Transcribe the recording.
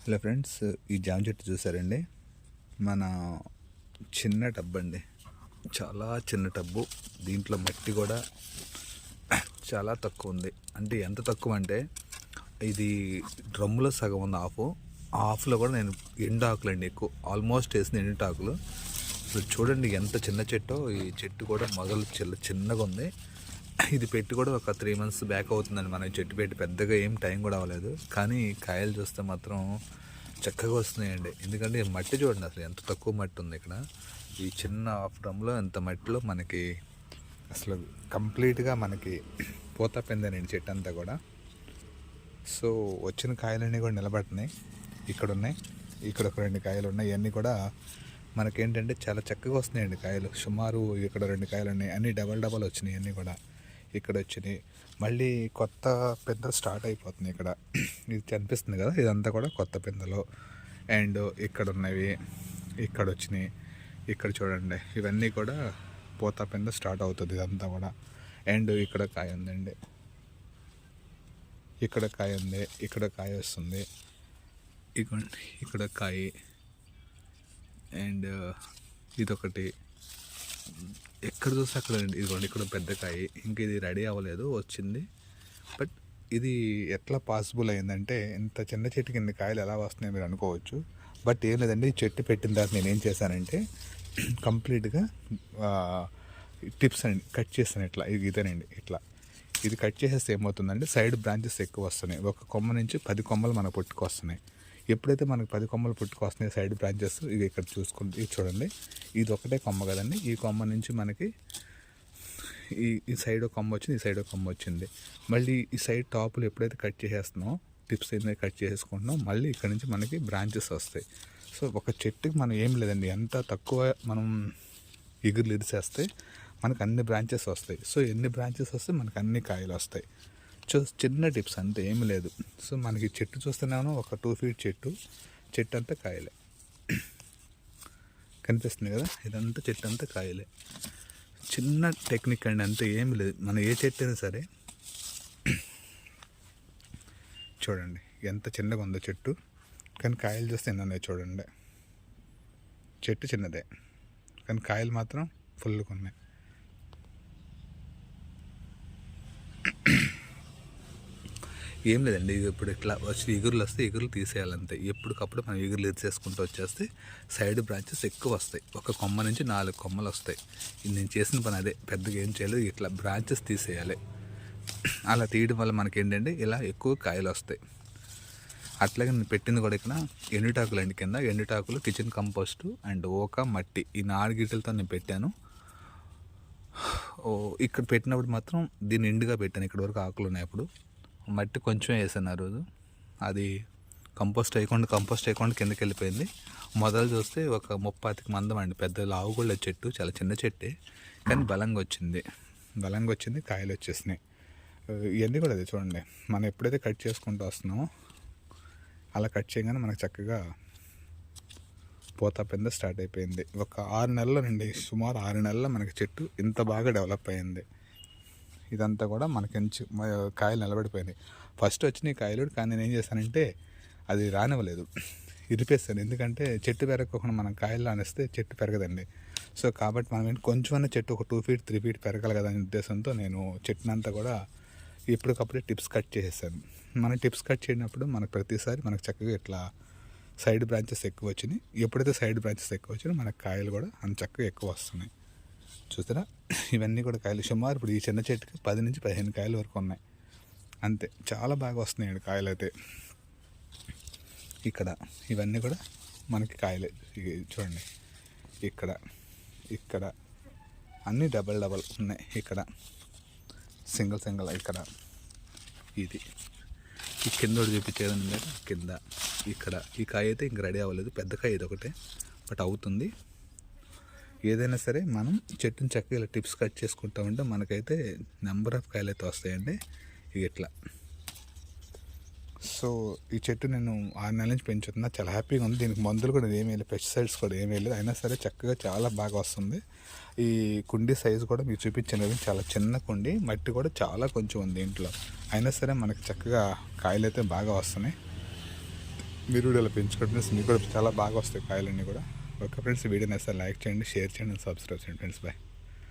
Hello friends, ఈ జామ చెట్టు చూసారండి. మన చిన్న టబ్ అండి, చాలా చిన్న టబ్బు. దీంట్లో మట్టి కూడా చాలా తక్కువ ఉంది. అంటే ఎంత తక్కువ అంటే ఇది డ్రమ్ములో సగం ఉంది. హాఫ్లో కూడా నేను ఎండు ఆకులు అండి ఎక్కువ ఆల్మోస్ట్ వేసిన ఎండుటాకులు. ఇప్పుడు చూడండి ఎంత చిన్న చెట్టో. ఈ చెట్టు కూడా మొదలు చిన్నగా ఉంది. ఇది పెట్టి కూడా ఒక 3 months బ్యాక్ అవుతుందండి. మనం చెట్టు పెట్టి పెద్దగా ఏం టైం కూడా అవ్వలేదు, కానీ కాయలు చూస్తే మాత్రం చక్కగా వస్తున్నాయండి. ఎందుకంటే మట్టి చూడండి అసలు ఎంత తక్కువ మట్టి ఉంది ఇక్కడ. ఈ చిన్న హాఫ్ డ్రమ్లో ఎంత మట్టిలో మనకి అసలు కంప్లీట్గా మనకి పూత పెందనండి చెట్టు అంతా కూడా. సో వచ్చిన కాయలన్నీ కూడా నిలబడుతున్నాయి. ఇక్కడ ఉన్నాయి, ఇక్కడ ఒక 2 కాయలు ఉన్నాయి. ఇవన్నీ కూడా మనకేంటంటే చాలా చక్కగా వస్తున్నాయండి కాయలు. సుమారు ఇక్కడ 2 కాయలు ఉన్నాయి, అన్నీ డబల్ వచ్చినాయి. అన్నీ కూడా ఇక్కడ వచ్చినాయి. మళ్ళీ కొత్త పెందలు స్టార్ట్ అయిపోతుంది ఇక్కడ. ఇది కనిపిస్తుంది కదా, ఇదంతా కూడా కొత్త పెందలు. అండ్ ఇక్కడ ఉన్నవి ఇక్కడ వచ్చినాయి. ఇక్కడ చూడండి, ఇవన్నీ కూడా పూత పెంద స్టార్ట్ అవుతుంది ఇదంతా కూడా. అండ్ ఇక్కడ కాయ ఉందండి, ఇక్కడ కాయ ఉంది, ఇక్కడ కాయ వస్తుంది, ఇక్కడ కాయ. అండ్ ఇదొకటి, ఎక్కడ చూస్తే అక్కడ ఇదిగోండి, ఇక్కడ పెద్ద కాయ. ఇంక ఇది రెడీ అవ్వలేదు, వచ్చింది. బట్ ఇది ఎట్లా పాసిబుల్ అయిందంటే, ఇంత చిన్న చెట్టుకి ఇన్ని కాయలు ఎలా వస్తున్నాయి మీరు అనుకోవచ్చు. బట్ ఏం లేదండి, ఈ చెట్టు పెట్టిన తర్వాత నేను ఏం చేశానంటే కంప్లీట్గా టిప్స్ అండి కట్ చేస్తాను. ఇట్లా ఇదేనండి, ఇట్లా ఇది కట్ చేసేస్తే ఏమవుతుందంటే సైడ్ బ్రాంచెస్ ఎక్కువ వస్తున్నాయి. ఒక కొమ్మ నుంచి 10 కొమ్మలు మనకు పుట్టుకొస్తున్నాయి. ఎప్పుడైతే మనకు 10 కొమ్మలు పుట్టుకొస్తున్నాయి సైడ్ బ్రాంచెస్, ఇది ఇక్కడ చూసుకుంటే ఇది చూడండి, ఇది ఒకటే కొమ్మ కదండి. ఈ కొమ్మ నుంచి మనకి ఈ సైడ్ ఒక కొమ్మ వచ్చింది, ఈ సైడ్ ఒక కొమ్మ వచ్చింది. మళ్ళీ ఈ సైడ్ టాపులు ఎప్పుడైతే కట్ చేసేస్తున్నామో, టిప్స్ ఏదైతే కట్ చేసేసుకుంటున్నాం, మళ్ళీ ఇక్కడ నుంచి మనకి బ్రాంచెస్ వస్తాయి. సో ఒక చెట్టుకి మనం ఏం లేదండి, ఎంత తక్కువ మనం ఎగురులు ఇరిసేస్తే మనకు అన్ని బ్రాంచెస్ వస్తాయి. సో ఎన్ని బ్రాంచెస్ వస్తే మనకు అన్ని కాయలు వస్తాయి. చిన్న టిప్స్ అంతే, ఏమి లేదు. సో మనకి చెట్టు చూస్తున్నాను, ఒక 2 feet చెట్టు అంతా కాయలే కనిపిస్తుంది కదా. ఇదంతా చెట్టు అంతా కాయలే. చిన్న టెక్నిక్ అండి, అంతే, ఏమి లేదు. మన ఏ చెట్టు అయినా సరే చూడండి ఎంత చిన్నగా ఉందో చెట్టు, కానీ కాయలు చూస్తే ఎన్ని చూడండి. చెట్టు చిన్నదే కానీ కాయలు మాత్రం ఫుల్గా ఉన్నాయి. ఏం లేదండి, ఇప్పుడు ఇట్లా వచ్చి ఎగురులు వస్తే ఎగురులు తీసేయాలంతే. ఎప్పటికప్పుడు మనం ఎగురులు ఇరిసేసుకుంటూ వచ్చేస్తే సైడ్ బ్రాంచెస్ ఎక్కువ వస్తాయి. ఒక కొమ్మ నుంచి 4 కొమ్మలు వస్తాయి. ఇది నేను చేసిన పని అదే, పెద్దగా ఏం చేయలేదు. ఇట్లా బ్రాంచెస్ తీసేయాలి. అలా తీయడం వల్ల మనకి ఏంటంటే ఇలా ఎక్కువ కాయలు వస్తాయి. అట్లాగే నేను పెట్టింది కూడా ఇక్కడ ఎండుటాకులు అండి. కింద ఎండుటాకులు, కిచెన్ కంపోస్టు అండ్ ఓక మట్టి, ఈ 4 గిట్టలతో నేను పెట్టాను. ఇక్కడ పెట్టినప్పుడు మాత్రం దీన్ని ఎండుగా పెట్టాను. ఇక్కడ వరకు ఆకులు ఉన్నాయి. అప్పుడు మట్టి కొంచెం వేసాను ఆ రోజు. అది కంపోస్ట్ అయ్యకుండా కిందకి వెళ్ళిపోయింది. మొదలు చూస్తే ఒక 30 మందం అండి. పెద్ద లావు కూడా చెట్టు, చాలా చిన్న చెట్టే, కానీ బలంగా వచ్చింది, కాయలు వచ్చేసినాయి. ఇవన్నీ కూడా అదే చూడండి, మనం ఎప్పుడైతే కట్ చేసుకుంటూ వస్తున్నామో అలా కట్ చేయగానే మనకు చక్కగా పూత పెంద స్టార్ట్ అయిపోయింది. ఒక 6 నెలల నుండి, సుమారు 6 నెలల మనకి చెట్టు ఇంత బాగా డెవలప్ అయింది. ఇదంతా కూడా మనకి కాయలు నిలబడిపోయింది. ఫస్ట్ వచ్చినాయి కాయలు, కానీ నేను ఏం చేశానంటే అది రానివ్వలేదు, ఇరిపేస్తాను. ఎందుకంటే చెట్టు పెరగకుండా మనం కాయలు రానిస్తే చెట్టు పెరగదండి. సో కాబట్టి మనం కొంచెం చెట్టు ఒక 2 feet 3 feet పెరగాలి కదా అనే ఉద్దేశంతో నేను చెట్టునంతా కూడా ఎప్పటికప్పుడే టిప్స్ కట్ చేసేసాను. మనం టిప్స్ కట్ చేయనప్పుడు మనకు ప్రతిసారి మనకు చక్కగా ఇట్లా సైడ్ బ్రాంచెస్ ఎక్కువ వచ్చినాయి. ఎప్పుడైతే సైడ్ బ్రాంచెస్ ఎక్కువ వచ్చినాయి మనకు కాయలు కూడా అంత చక్కగా ఎక్కువ వస్తున్నాయి. చూస్తారా, ఇవన్నీ కూడా కాయలు. సుమారు ఇప్పుడు ఈ చిన్న చెట్టుకి 10 నుంచి 15 కాయలు వరకు ఉన్నాయి అంతే. చాలా బాగా వస్తున్నాయండి కాయలు అయితే. ఇక్కడ ఇవన్నీ కూడా మనకి కాయలే. చూడండి, ఇక్కడ అన్నీ డబల్ ఉన్నాయి. ఇక్కడ సింగిల్, ఇక్కడ ఇది ఈ కింద చూపించేదని కదా, కింద ఇక్కడ ఈ కాయ అయితే ఇంక రెడీ అవ్వలేదు. పెద్ద కాయ ఇది ఒకటే, బట్ అవుతుంది. ఏదైనా సరే మనం చెట్టుని చక్కగా ఇలా టిప్స్ కట్ చేసుకుంటా ఉంటే మనకైతే నెంబర్ ఆఫ్ కాయలు అయితే వస్తాయండి. ఇట్లా. సో ఈ చెట్టు నేను 6 నెలల నుంచి పెంచుతున్నా, చాలా హ్యాపీగా ఉంది. దీనికి మందులు కూడా ఏమీ లేదు, పెస్టిసైడ్స్ కూడా ఏమీ లేదు, అయినా సరే చక్కగా చాలా బాగా వస్తుంది. ఈ కుండీ సైజు కూడా మీకు చూపించాను కదా, చాలా చిన్న కుండీ, మట్టి కూడా చాలా కొంచెం ఉంది ఇంట్లో, అయినా సరే మనకి చక్కగా కాయలు అయితే బాగా వస్తున్నాయి. మీరు కూడా ఇలా పెంచుకోండి ఫ్రెండ్స్, మీకు కూడా చాలా బాగా వస్తాయి కాయలన్నీ కూడా. ఓకే ఫ్రెండ్స్, వీడియో నచ్చితే లైక్ చేయండి, షేర్ చేయండి, సబ్స్క్రైబ్ చేయండి ఫ్రెండ్స్. బాయ్.